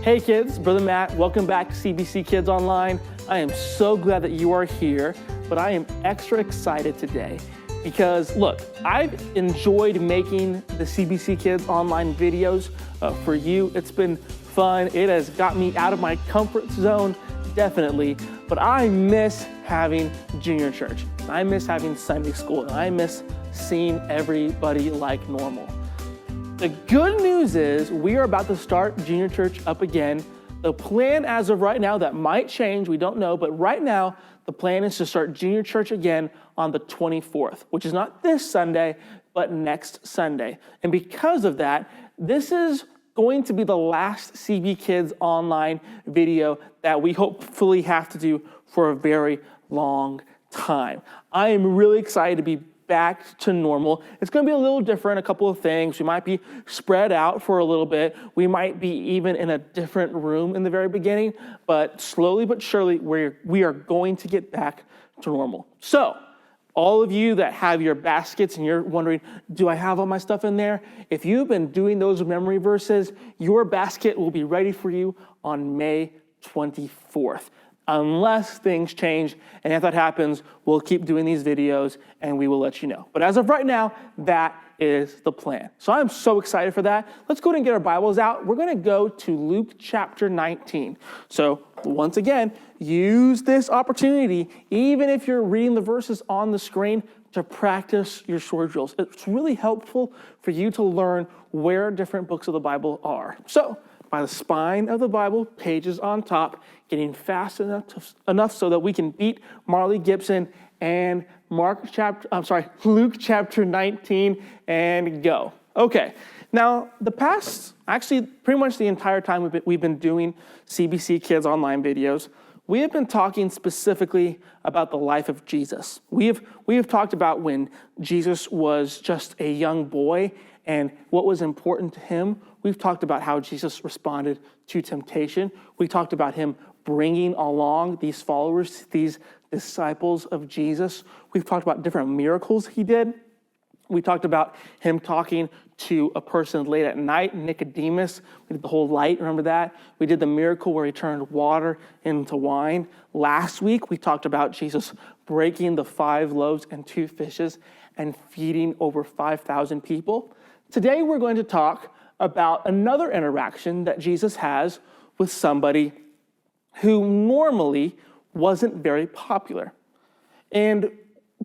Hey kids, Brother Matt, welcome back to CBC Kids Online. I am so glad that you are here, but I am extra excited today because look, I've enjoyed making the CBC Kids Online videos for you. It's been fun. It has got me out of my comfort zone, definitely, but I miss having junior church. I miss having Sunday school, and I miss seeing everybody like normal. The good news is we are about to start junior church up again. The plan as of right now, that might change, we don't know, but right now the plan is to start junior church again on the 24th, which is not this Sunday, but next Sunday. And because of that, this is going to be the last CB Kids Online video that we hopefully have to do for a very long time. I am really excited to be back to normal. It's going to be a little different, a couple of things. We might be spread out for a little bit. We might be even in a different room in the very beginning, but slowly but surely, we are going to get back to normal. So, all of you that have your baskets and you're wondering, do I have all my stuff in there? If you've been doing those memory verses, your basket will be ready for you on May 24th. Unless things change, and if that happens, we'll keep doing these videos and we will let you know. But as of right now, that is the plan. So I'm so excited for that. Let's go ahead and get our Bibles out. We're going to go to Luke chapter 19. So once again, use this opportunity, even if you're reading the verses on the screen, to practice your sword drills. It's really helpful for you to learn where different books of the Bible are. So by the spine of the Bible, pages on top, getting fast enough so that we can beat Marley Gibson and Luke chapter 19 and go. Okay, now pretty much the entire time we've been doing CBC Kids Online videos, we have been talking specifically about the life of Jesus. We have talked about when Jesus was just a young boy and what was important to him. We've talked about how Jesus responded to temptation. We talked about him bringing along these followers, these disciples of Jesus. We've talked about different miracles he did. We talked about him talking to a person late at night, Nicodemus. We did the whole light, remember that? We did the miracle where he turned water into wine. Last week, we talked about Jesus breaking the 5 loaves and 2 fishes and feeding over 5,000 people. Today, we're going to talk about another interaction that Jesus has with somebody who normally wasn't very popular. And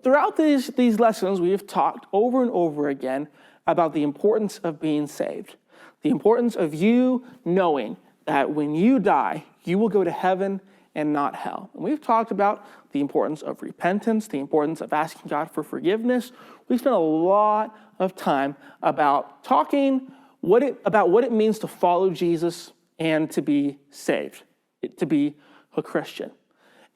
throughout these lessons, we have talked over and over again about the importance of being saved, the importance of you knowing that when you die, you will go to heaven and not hell. And we've talked about the importance of repentance, the importance of asking God for forgiveness. We've spent a lot of time about talking about what it means to follow Jesus and to be saved, to be a Christian.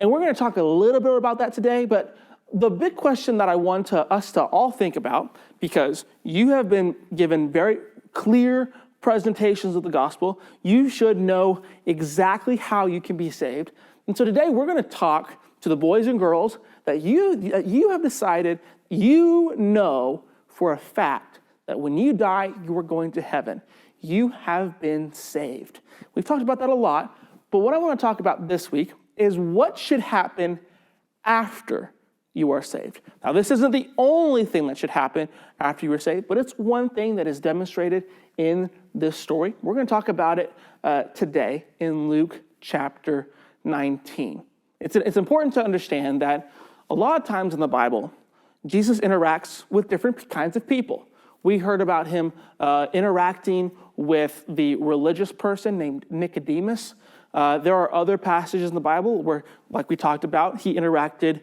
And we're going to talk a little bit about that today, but the big question that I want us to all think about, because you have been given very clear presentations of the gospel, you should know exactly how you can be saved. And so today we're going to talk to the boys and girls that you have decided you know for a fact that when you die, you are going to heaven. You have been saved. We've talked about that a lot, but what I want to talk about this week is what should happen after you are saved. Now, this isn't the only thing that should happen after you are saved, but it's one thing that is demonstrated in this story. We're going to talk about it today in Luke chapter 19. It's important to understand that a lot of times in the Bible, Jesus interacts with different kinds of people. We heard about him interacting with the religious person named Nicodemus. There are other passages in the Bible where, like we talked about, he interacted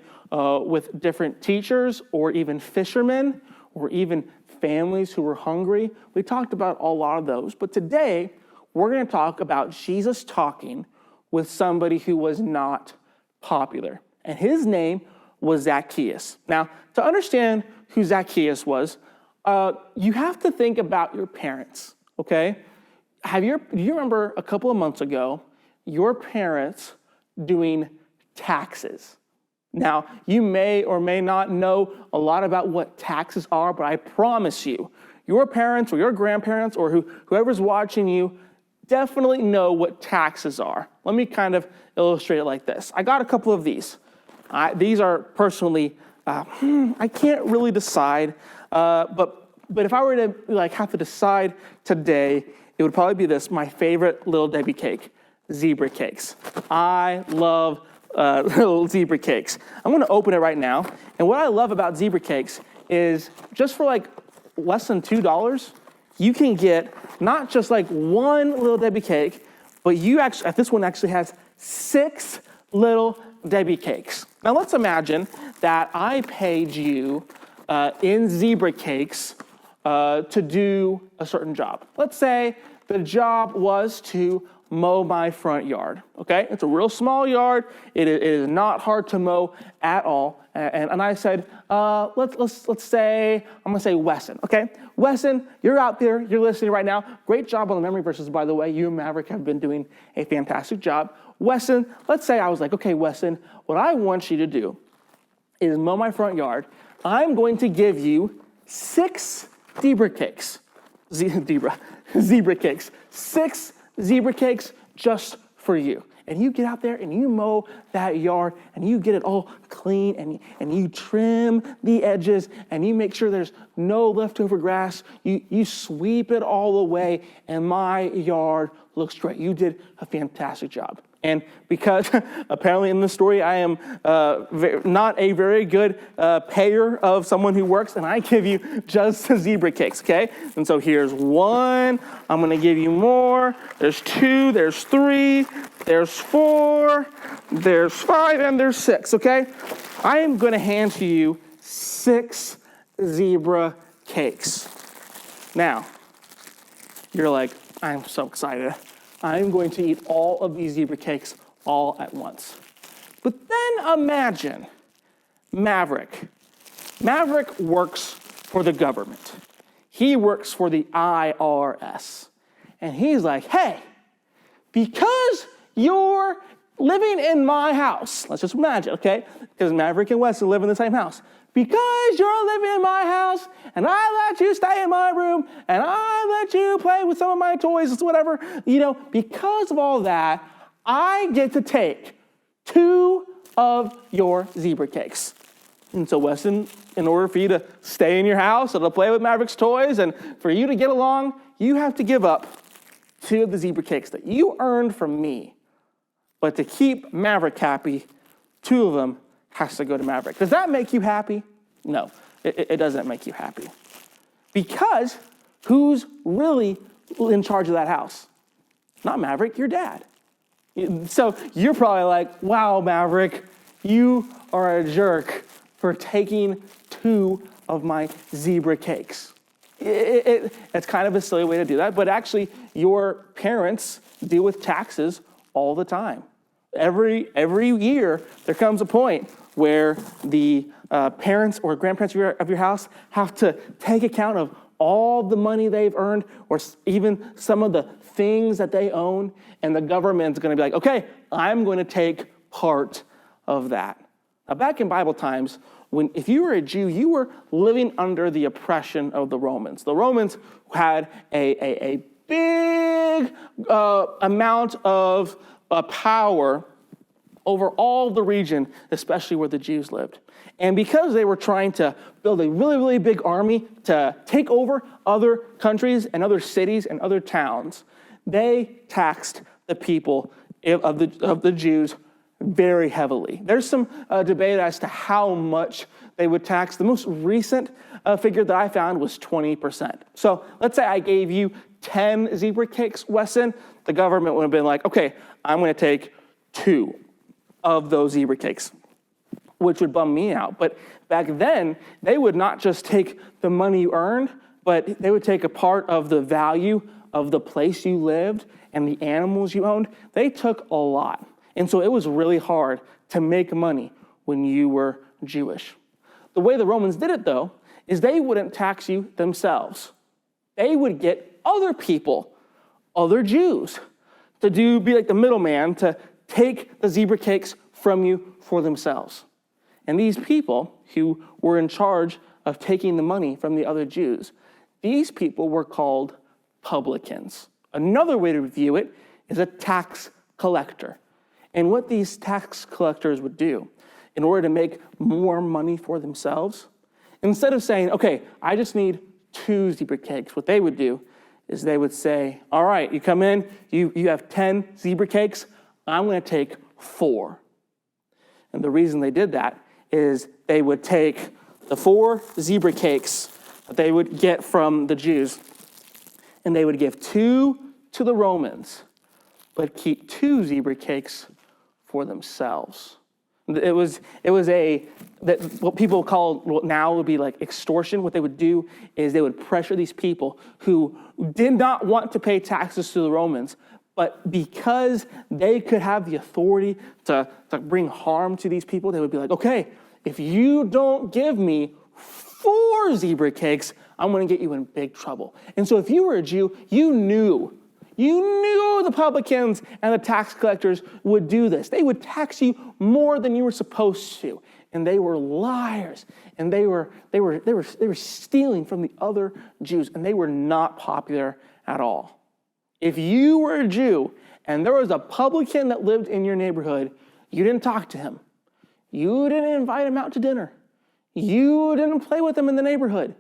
with different teachers or even fishermen or even families who were hungry. We talked about a lot of those. But today, we're going to talk about Jesus talking with somebody who was not popular. And his name was Zacchaeus. Now, to understand who Zacchaeus was, you have to think about your parents, okay? Do you remember a couple of months ago, your parents doing taxes? Now, you may or may not know a lot about what taxes are, but I promise you, your parents or your grandparents or whoever's watching you definitely know what taxes are. Let me kind of illustrate it like this. I got a couple of these. These are personally, I can't really decide, but if I were to have to decide today, it would probably be this, my favorite Little Debbie cake, zebra cakes. I love little zebra cakes. I'm gonna open it right now, and what I love about zebra cakes is just for less than $2, you can get not just one Little Debbie cake, but this one actually has 6 Little Debbie cakes. Now let's imagine that I paid you in zebra cakes to do a certain job. Let's say the job was to mow my front yard, okay? It's a real small yard. It is not hard to mow at all. And I said, let's say, I'm gonna say Wesson, okay? Wesson, you're out there, you're listening right now. Great job on the memory verses, by the way. You and Maverick have been doing a fantastic job. Wesson, let's say I was like, okay, Wesson, what I want you to do is mow my front yard. I'm going to give you 6 zebra cakes. Zebra cakes. 6 zebra cakes just for you. And you get out there and you mow that yard and you get it all clean and you trim the edges and you make sure there's no leftover grass. You sweep it all away and my yard looks great. You did a fantastic job. And because apparently in this story I am not a very good payer of someone who works, and I give you just zebra cakes, okay? And so here's 1, I'm gonna give you more, there's 2, there's 3, there's 4, there's 5, and there's 6, okay? I am gonna hand to you 6 zebra cakes. Now, you're like, I'm so excited. I'm going to eat all of these zebra cakes all at once. But then imagine Maverick. Maverick works for the government. He works for the IRS. And he's like, hey, because you're living in my house, let's just imagine, okay? Because Maverick and Wesley live in the same house. Because you're living in my house, and I let you stay in my room, and I let you play with some of my toys, whatever, because of all that, I get to take 2 of your zebra cakes. And so, Weston, in order for you to stay in your house and to play with Maverick's toys, and for you to get along, you have to give up 2 of the zebra cakes that you earned from me. But to keep Maverick happy, 2 of them has to go to Maverick. Does that make you happy? No, it doesn't make you happy. Because who's really in charge of that house? Not Maverick, your dad. So you're probably like, wow, Maverick, you are a jerk for taking 2 of my zebra cakes. It's kind of a silly way to do that, but actually your parents deal with taxes all the time. Every year there comes a point where the parents or grandparents of your house have to take account of all the money they've earned or even some of the things that they own, and the government's going to be like, okay, I'm going to take part of that. Now, back in Bible times, if you were a Jew, you were living under the oppression of the Romans. The Romans had a big amount of power over all the region, especially where the Jews lived. And because they were trying to build a really, really big army to take over other countries and other cities and other towns, they taxed the people of the Jews very heavily. There's some debate as to how much they would tax. The most recent figure that I found was 20%. So let's say I gave you 10 zebra cakes, Wesson. The government would have been like, okay, I'm going to take 2 of those zebra cakes, which would bum me out. But back then, they would not just take the money you earned, but they would take a part of the value of the place you lived and the animals you owned. They took a lot. And so it was really hard to make money when you were Jewish. The way the Romans did it, though, is they wouldn't tax you themselves. They would get other people, other Jews, to be like the middleman, to take the zebra cakes from you for themselves. And these people who were in charge of taking the money from the other Jews, these people were called publicans. Another way to view it is a tax collector. And what these tax collectors would do in order to make more money for themselves, instead of saying, okay, I just need 2 zebra cakes, what they would do is they would say, all right, you come in, you have 10 zebra cakes, I'm going to take 4. And the reason they did that is they would take the 4 zebra cakes that they would get from the Jews, and they would give 2 to the Romans, but keep 2 zebra cakes for themselves. It was what people call now would be like extortion. What they would do is they would pressure these people who did not want to pay taxes to the Romans, but because they could have the authority to bring harm to these people, they would be like, okay, if you don't give me 4 zebra cakes, I'm going to get you in big trouble. And so if you were a Jew, you knew the publicans and the tax collectors would do this. They would tax you more than you were supposed to. And they were liars. And they were stealing from the other Jews. And they were not popular at all. If you were a Jew and there was a publican that lived in your neighborhood, you didn't talk to him. You didn't invite him out to dinner. You didn't play with him in the neighborhood.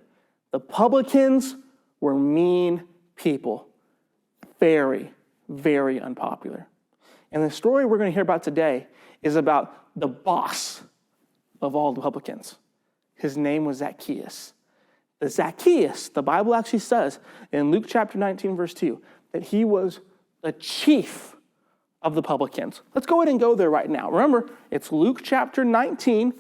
The publicans were mean people. Very, very unpopular. And the story we're going to hear about today is about the boss of all the publicans. His name was Zacchaeus. The Zacchaeus, the Bible actually says in Luke chapter 19, verse 2, that he was the chief of the publicans. Let's go ahead and go there right now. Remember, it's Luke chapter 19,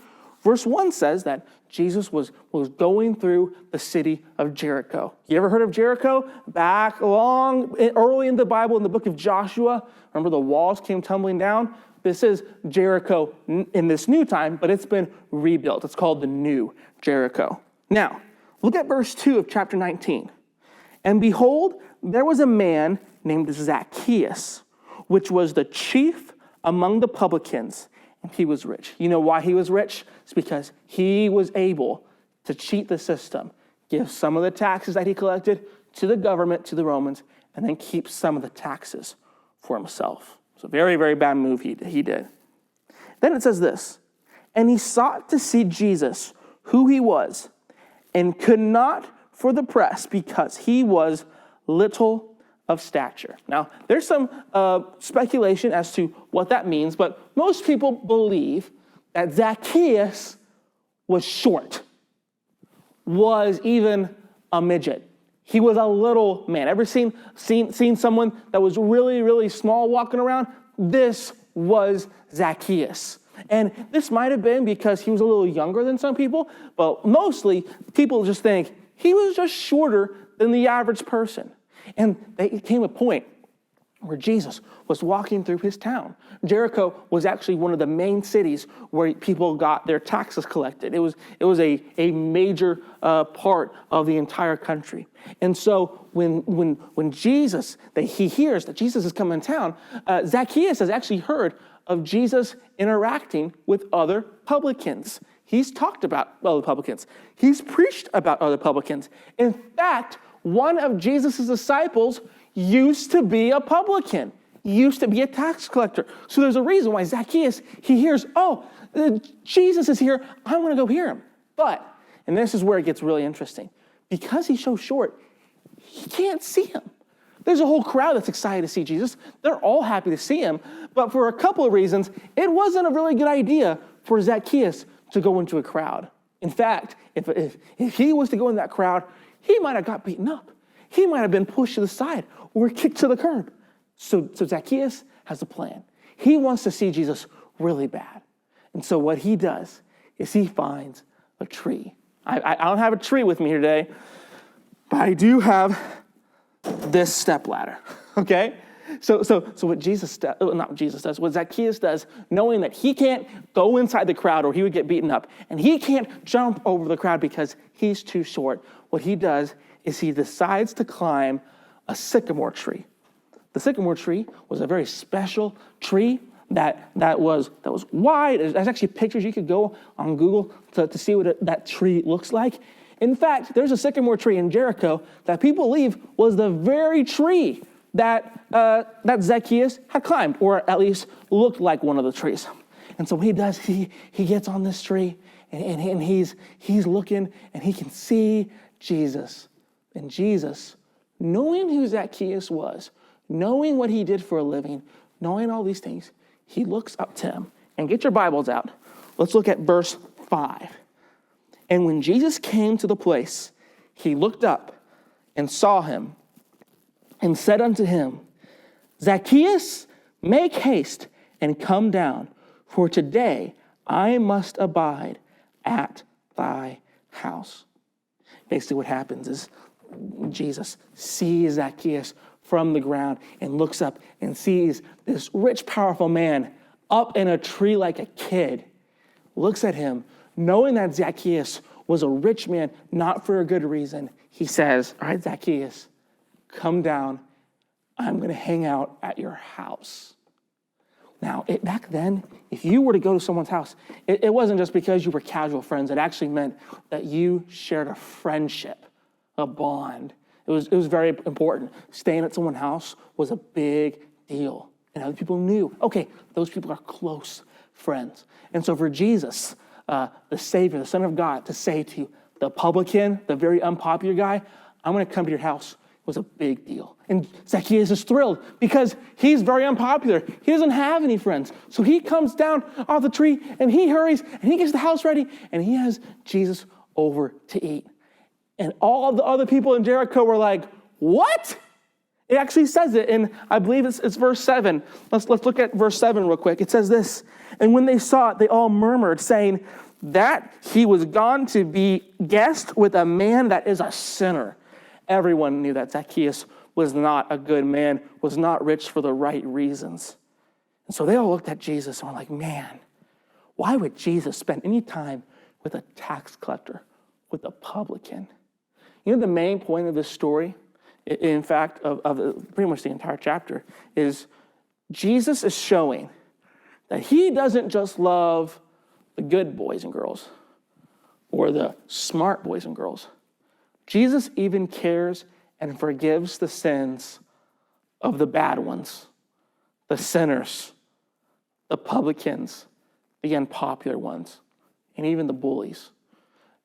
verse 1 says that Jesus was going through the city of Jericho. You ever heard of Jericho? Back early in the Bible, in the book of Joshua, remember the walls came tumbling down? This is Jericho in this new time, but it's been rebuilt. It's called the New Jericho. Now, look at verse 2 of chapter 19. And behold, there was a man named Zacchaeus, which was the chief among the publicans, and he was rich. You know why he was rich? It's because he was able to cheat the system, give some of the taxes that he collected to the government, to the Romans, and then keep some of the taxes for himself. It's a very, very bad move he did. Then it says this, and he sought to see Jesus, who he was, and could not for the press because he was little of stature. Now, there's some speculation as to what that means, but most people believe that Zacchaeus was short, was even a midget. He was a little man. Ever seen someone that was really, really small walking around? This was Zacchaeus. And this might have been because he was a little younger than some people, but mostly people just think he was just shorter than the average person. And there came a point where Jesus was walking through his town. Jericho was actually one of the main cities where people got their taxes collected. It was a major part of the entire country. And so when Jesus, he hears that Jesus is coming to town, Zacchaeus has actually heard of Jesus interacting with other publicans. He's talked about other publicans. He's preached about other publicans. In fact, one of Jesus' disciples used to be a publican, used to be a tax collector. So there's a reason why Zacchaeus, he hears, Jesus is here, I want to go hear him. But, and this is where it gets really interesting, because he's so short, he can't see him. There's a whole crowd that's excited to see Jesus. They're all happy to see him. But for a couple of reasons, it wasn't a really good idea for Zacchaeus to go into a crowd. In fact, if he was to go in that crowd, he might have got beaten up. He might have been pushed to the side or kicked to the curb. So Zacchaeus has a plan. He wants to see Jesus really bad. And so what he does is he finds a tree. I don't have a tree with me here today, but I do have this stepladder, okay? So what what Zacchaeus does, knowing that he can't go inside the crowd or he would get beaten up, and he can't jump over the crowd because he's too short, what he does is he decides to climb a sycamore tree. The sycamore tree was a very special tree that was wide. There's actually pictures. You could go on Google to see what that tree looks like. In fact, there's a sycamore tree in Jericho that people believe was the very tree that Zacchaeus had climbed, or at least looked like one of the trees. And so what he does, he gets on this tree, and he's looking, and he can see Jesus. And Jesus, knowing who Zacchaeus was, knowing what he did for a living, knowing all these things, he looks up to him. And get your Bibles out. Let's look at verse 5. And when Jesus came to the place, he looked up and saw him and said unto him, Zacchaeus, make haste and come down, for today I must abide at thy house. Basically what happens is Jesus sees Zacchaeus from the ground and looks up and sees this rich, powerful man up in a tree like a kid, looks at him, knowing that Zacchaeus was a rich man, not for a good reason. He says, all right, Zacchaeus, come down. I'm going to hang out at your house. Now, back then, if you were to go to someone's house, it wasn't just because you were casual friends. It actually meant that you shared a friendship, a bond. It was very important. Staying at someone's house was a big deal. And other people knew, okay, those people are close friends. And so for Jesus, the Savior, the Son of God, to say to the publican, the very unpopular guy, I'm going to come to your house, was a big deal. And Zacchaeus is thrilled because he's very unpopular. He doesn't have any friends. So he comes down off the tree and he hurries and he gets the house ready and he has Jesus over to eat. And all the other people in Jericho were like, what? It actually says it, and I believe it's verse 7. Let's look at verse 7 real quick. It says this, and when they saw it, they all murmured, saying that he was gone to be guest with a man that is a sinner. Everyone knew that Zacchaeus was not a good man, was not rich for the right reasons. And so they all looked at Jesus and were like, man, why would Jesus spend any time with a tax collector, with a publican? You know, the main point of this story, in fact, of pretty much the entire chapter, is Jesus is showing that he doesn't just love the good boys and girls or the smart boys and girls. Jesus even cares and forgives the sins of the bad ones, the sinners, the publicans, the unpopular ones, and even the bullies.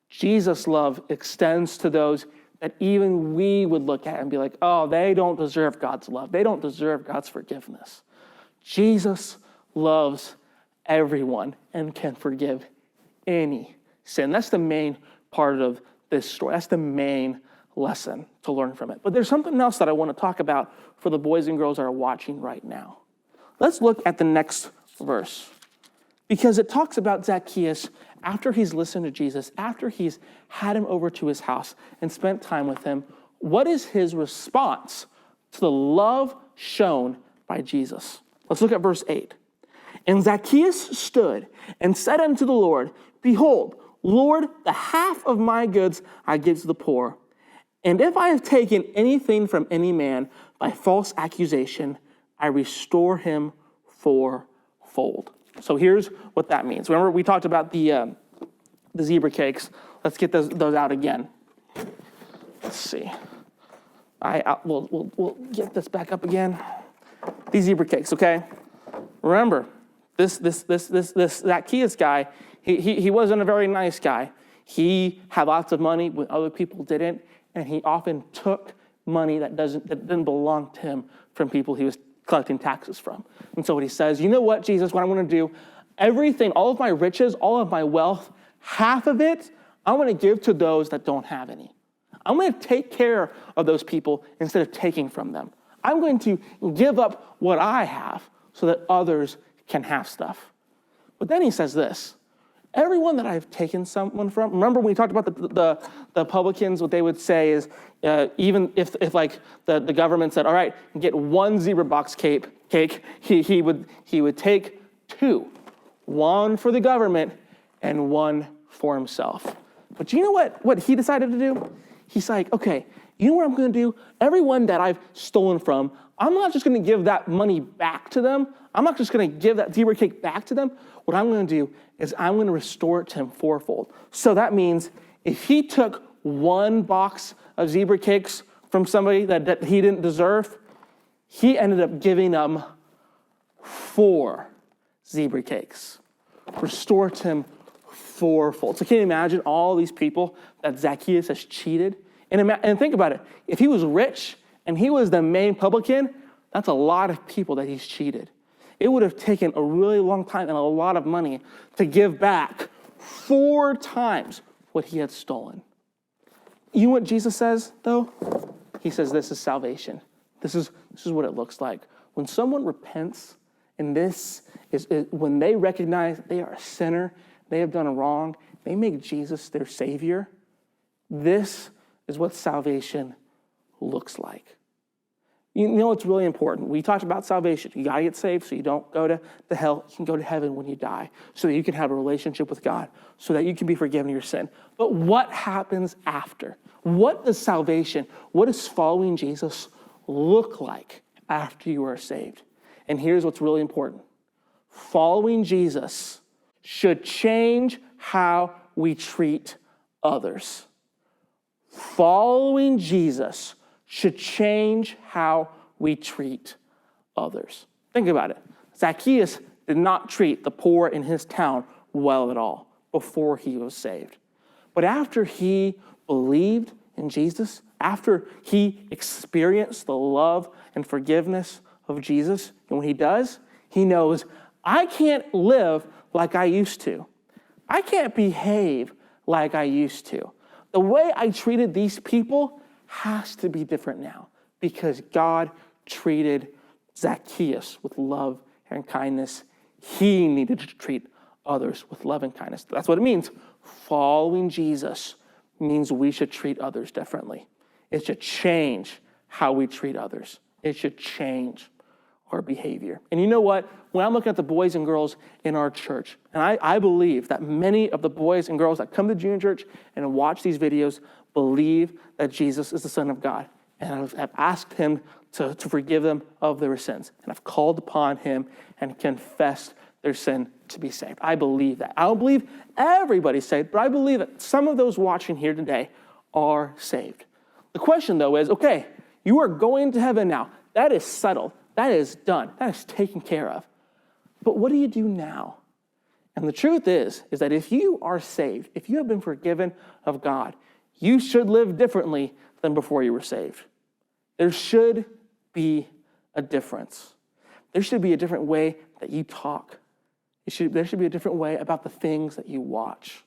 Jesus' love extends to those that even we would look at and be like, oh, they don't deserve God's love. They don't deserve God's forgiveness. Jesus loves everyone and can forgive any sin. That's the main part of this story. That's the main lesson to learn from it. But there's something else that I want to talk about for the boys and girls that are watching right now. Let's look at the next verse, because it talks about Zacchaeus after he's listened to Jesus, after he's had him over to his house and spent time with him. What is his response to the love shown by Jesus? Let's look at verse 8. And Zacchaeus stood and said unto the Lord, behold, Lord, the half of my goods I give to the poor. And if I have taken anything from any man by false accusation, I restore him fourfold. So here's what that means. Remember, we talked about the zebra cakes. Let's get those out again. Let's see. We'll get this back up again. These zebra cakes, okay? Remember, this Zacchaeus guy, he wasn't a very nice guy. He had lots of money when other people didn't, and he often took money that didn't belong to him from people he was collecting taxes from. And so what he says, you know what, Jesus, what I'm going to do, everything, all of my riches, all of my wealth, half of it, I'm going to give to those that don't have any. I'm going to take care of those people instead of taking from them. I'm going to give up what I have so that others can have stuff. But then he says this, everyone that I've taken someone from, remember when we talked about the publicans, what they would say is, even if like the government said, all right, get one zebra box cake, he would take two, one for the government and one for himself. But do you know what he decided to do? He's like, okay, you know what I'm going to do? Everyone that I've stolen from, I'm not just going to give that money back to them. I'm not just going to give that zebra cake back to them. What I'm going to do is I'm going to restore it to him fourfold. So that means if he took one box of zebra cakes from somebody that he didn't deserve, he ended up giving them 4 zebra cakes. Restored him fourfold. So can you imagine all these people that Zacchaeus has cheated? And think about it. If he was rich and he was the main publican, that's a lot of people that he's cheated. It would have taken a really long time and a lot of money to give back 4 times what he had stolen. You know what Jesus says, though? He says this is salvation. This is what it looks like. When someone repents, and this is when they recognize they are a sinner, they have done wrong, they make Jesus their Savior, this is what salvation looks like. You know what's really important? We talked about salvation. You got to get saved so you don't go to hell. You can go to heaven when you die so that you can have a relationship with God, so that you can be forgiven of your sin. But what happens after? What does salvation, what does following Jesus look like after you are saved? And here's what's really important. Following Jesus should change how we treat others. Following Jesus should change how we treat others. Think about it. Zacchaeus did not treat the poor in his town well at all before he was saved. But after he believed in Jesus, after he experienced the love and forgiveness of Jesus, and when he does, he knows, I can't live like I used to. I can't behave like I used to. The way I treated these people has to be different now because God treated Zacchaeus with love and kindness. He needed to treat others with love and kindness. That's what it means. Following Jesus means we should treat others differently. It should change how we treat others. It should change our behavior. And you know what? When I'm looking at the boys and girls in our church, and I believe that many of the boys and girls that come to junior church and watch these videos believe that Jesus is the Son of God. And I've asked him to forgive them of their sins. And I've called upon him and confessed their sin to be saved. I believe that. I don't believe everybody's saved, but I believe that some of those watching here today are saved. The question, though, is, okay, you are going to heaven now. That is settled. That is done. That is taken care of. But what do you do now? And the truth is that if you are saved, if you have been forgiven of God, you should live differently than before you were saved. There should be a difference. There should be a different way that you talk. There should be a different way about the things that you watch.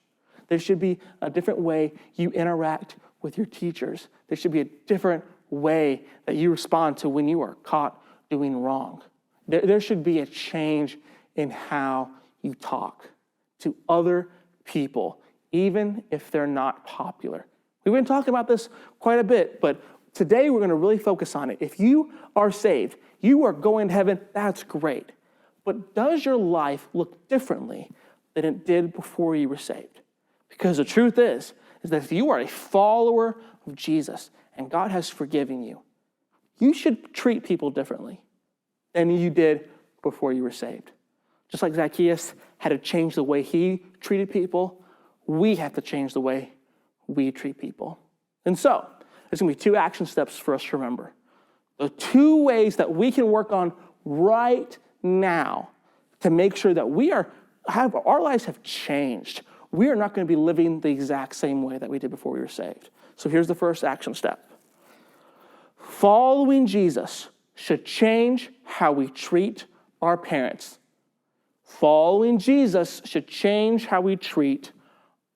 There should be a different way you interact with your teachers. There should be a different way that you respond to when you are caught doing wrong. There should be a change in how you talk to other people, even if they're not popular. We've been talking about this quite a bit, but today we're going to really focus on it. If you are saved, you are going to heaven, that's great. But does your life look differently than it did before you were saved? Because the truth is that if you are a follower of Jesus and God has forgiven you, you should treat people differently than you did before you were saved. Just like Zacchaeus had to change the way he treated people, we have to change the way we treat people. And so, there's going to be 2 action steps for us to remember. The 2 ways that we can work on right now to make sure that our lives have changed. We are not going to be living the exact same way that we did before we were saved. So here's the first action step. Following Jesus should change how we treat our parents. Following Jesus should change how we treat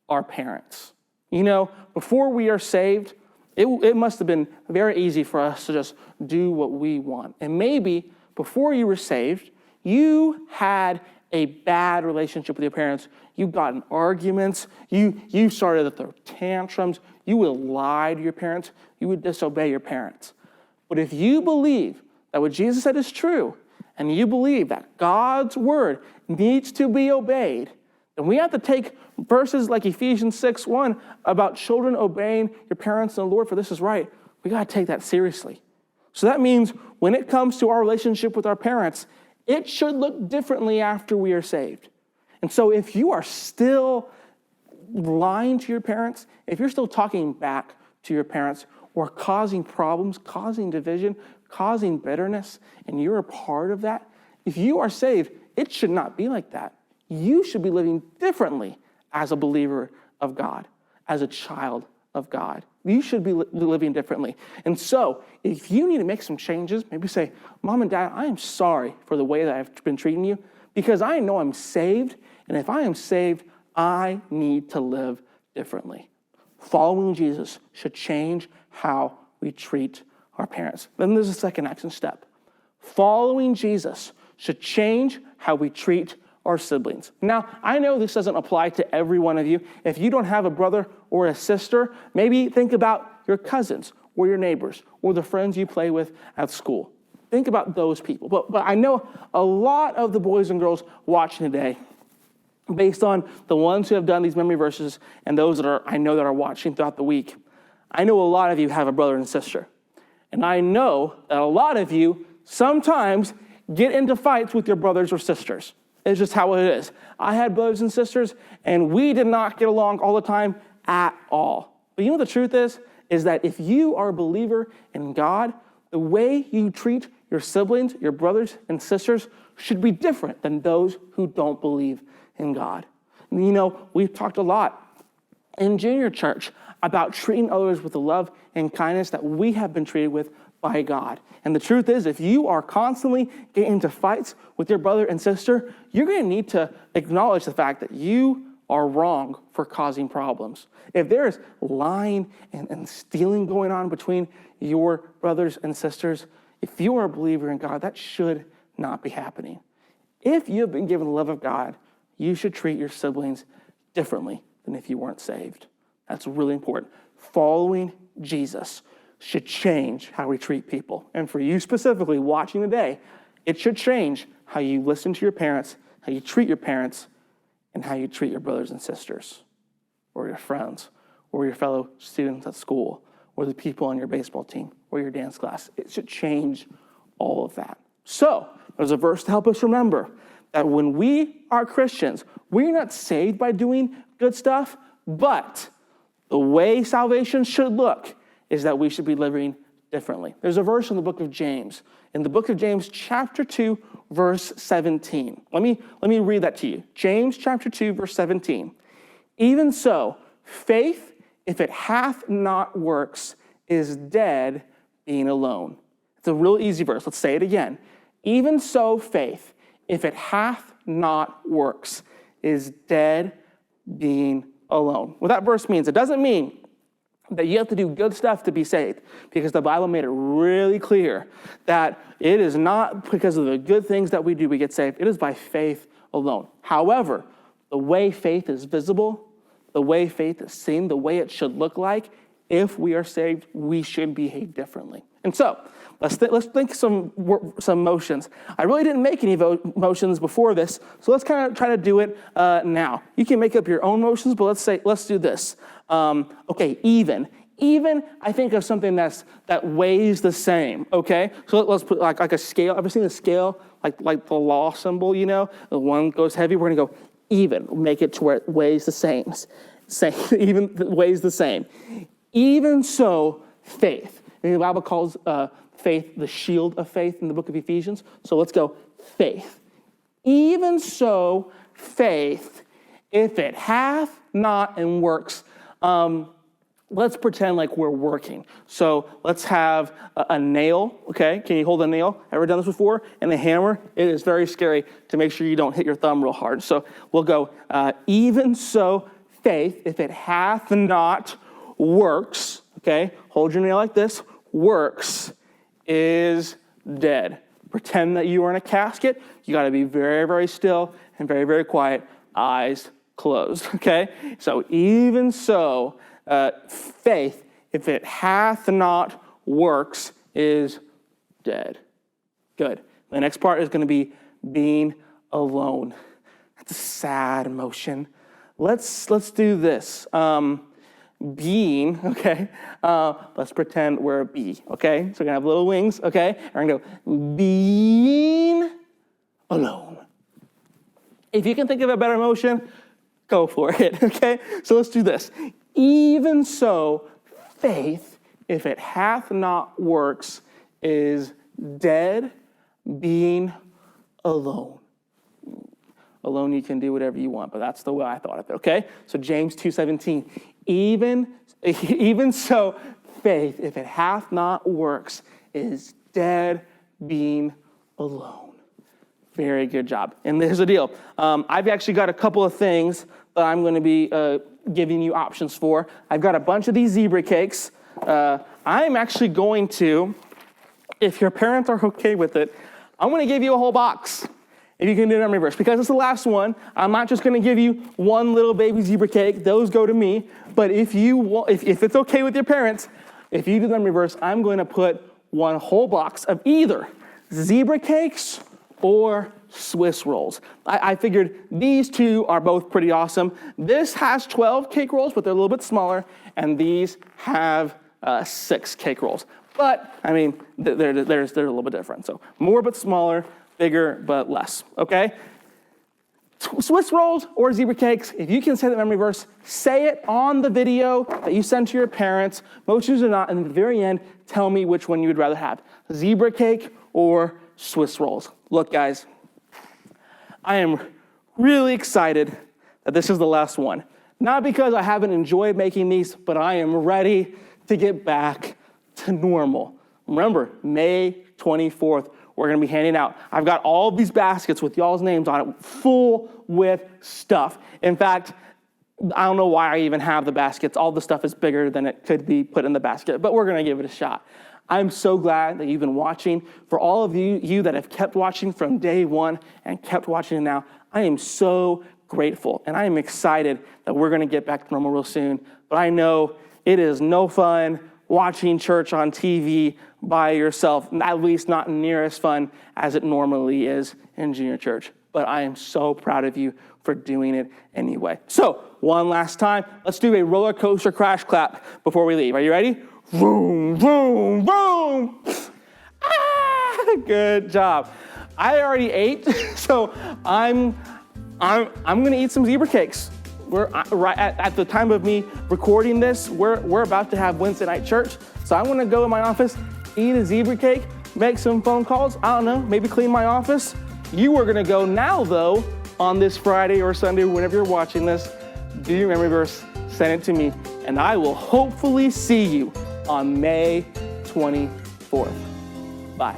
our parents. You know, before we are saved, it must have been very easy for us to just do what we want. And maybe before you were saved, you had a bad relationship with your parents. You got in arguments. You started to throw tantrums. You would lie to your parents. You would disobey your parents. But if you believe that what Jesus said is true, and you believe that God's word needs to be obeyed, then we have to take verses like Ephesians 6:1 about children obeying your parents and the Lord, for this is right. We got to take that seriously. So that means when it comes to our relationship with our parents, it should look differently after we are saved. And so if you are still lying to your parents, if you're still talking back to your parents or causing problems, causing division causing bitterness and you're a part of that, if you are saved, it should not be like that. You should be living differently as a believer of God, as a child of God. You should be living differently. And so if you need to make some changes, maybe say, Mom and Dad, I am sorry for the way that I've been treating you because I know I'm saved. And if I am saved, I need to live differently. Following Jesus should change how we treat our parents. Then there's a second action step. Following Jesus should change how we treat our siblings. Now, I know this doesn't apply to every one of you. If you don't have a brother or a sister, maybe think about your cousins or your neighbors or the friends you play with at school. Think about those people. But I know a lot of the boys and girls watching today, based on the ones who have done these memory verses and those that I know that are watching throughout the week, I know a lot of you have a brother and sister. And I know that a lot of you sometimes get into fights with your brothers or sisters. It's just how it is. I had brothers and sisters, and we did not get along all the time at all. But you know the truth is that if you are a believer in God, the way you treat your siblings, your brothers and sisters, should be different than those who don't believe in God. And you know, we've talked a lot in junior church about treating others with the love and kindness that we have been treated with by God. And the truth is, if you are constantly getting into fights with your brother and sister, you're going to need to acknowledge the fact that you are wrong for causing problems. If there is lying and stealing going on between your brothers and sisters, if you are a believer in God, that should not be happening. If you have been given the love of God, you should treat your siblings differently than if you weren't saved. That's really important. Following Jesus should change how we treat people. And for you specifically watching today, it should change how you listen to your parents, how you treat your parents, and how you treat your brothers and sisters, or your friends, or your fellow students at school, or the people on your baseball team, or your dance class. It should change all of that. So, there's a verse to help us remember that when we are Christians, we're not saved by doing good stuff, but the way salvation should look is that we should be living differently. There's a verse in the book of James. In the book of James, chapter 2, verse 17. Let me read that to you. James chapter 2, verse 17. Even so, faith, if it hath not works, is dead being alone. It's a real easy verse. Let's say it again. Even so, faith, if it hath not works, is dead being alone. What that verse means, it doesn't mean that you have to do good stuff to be saved, because the Bible made it really clear that it is not because of the good things that we do we get saved. It is by faith alone. However, the way faith is visible, the way faith is seen, the way it should look like, if we are saved, we should behave differently. And so, let's think some motions. I really didn't make any motions before this, so let's kind of try to do it now. You can make up your own motions, but let's do this. Okay, even. Even, I think of something that weighs the same, okay? So let's put like a scale. Ever seen a scale, like the law symbol, you know? The one goes heavy, we're gonna go even. Make it to where it weighs the same. Even weighs the same. Even so, faith. And the Bible calls faith the shield of faith in the book of Ephesians. So let's go, faith. Even so, faith, if it hath not and works, let's pretend like we're working. So let's have a nail, okay? Can you hold a nail? Ever done this before? And a hammer. It is very scary to make sure you don't hit your thumb real hard. So we'll go, even so, faith, if it hath not works, okay? Hold your nail like this. Works is dead. Pretend that you are in a casket. You got to be very, very still and very, very quiet. Eyes closed, okay? So even so, faith, if it hath not works, is dead. Good. The next part is going to be being alone. That's a sad emotion. Let's do this. Being, okay? Let's pretend we're a bee, okay? So we're going to have little wings, okay? And we're going to go, being alone. If you can think of a better emotion, go for it, okay? So let's do this. Even so, faith, if it hath not works, is dead being alone. Alone, you can do whatever you want, but that's the way I thought of it, okay? So James 2:17, even so, faith, if it hath not works, is dead being alone. Very good job. And here's the deal. I've actually got a couple of things that I'm going to be giving you options for. I've got a bunch of these zebra cakes. I'm actually going to, if your parents are okay with it, I'm going to give you a whole box. If you can do it in reverse, because it's the last one, I'm not just going to give you one little baby zebra cake. Those go to me. But if it's okay with your parents, if you do them in reverse, I'm going to put one whole box of either zebra cakes or Swiss rolls. I figured these two are both pretty awesome. This has 12 cake rolls, but they're a little bit smaller, and these have 6 cake rolls. But I mean, they're a little bit different. So more but smaller. Bigger but less, okay? Swiss rolls or zebra cakes, if you can say the memory verse, say it on the video that you send to your parents. Most usually not, and at the very end, tell me which one you would rather have, zebra cake or Swiss rolls. Look, guys, I am really excited that this is the last one. Not because I haven't enjoyed making these, but I am ready to get back to normal. Remember, May 24th, we're going to be handing out. I've got all these baskets with y'all's names on it, full with stuff. In fact, I don't know why I even have the baskets. All the stuff is bigger than it could be put in the basket, but we're going to give it a shot. I'm so glad that you've been watching. For all of you that have kept watching from day one and kept watching now, I am so grateful, and I am excited that we're going to get back to normal real soon. But I know it is no fun watching church on TV by yourself, at least not near as fun as it normally is in junior church. But I am so proud of you for doing it anyway. So, one last time, let's do a roller coaster crash clap before we leave. Are you ready? Vroom, vroom, vroom. Ah, good job. I already ate, so I'm gonna eat some zebra cakes. We're right at the time of me recording this, we're about to have Wednesday night church. So I'm gonna go in my office, eat a zebra cake, make some phone calls, I don't know, maybe clean my office. You are gonna go now though, on this Friday or Sunday, whenever you're watching this, do your memory verse, send it to me, and I will hopefully see you on May 24th. Bye.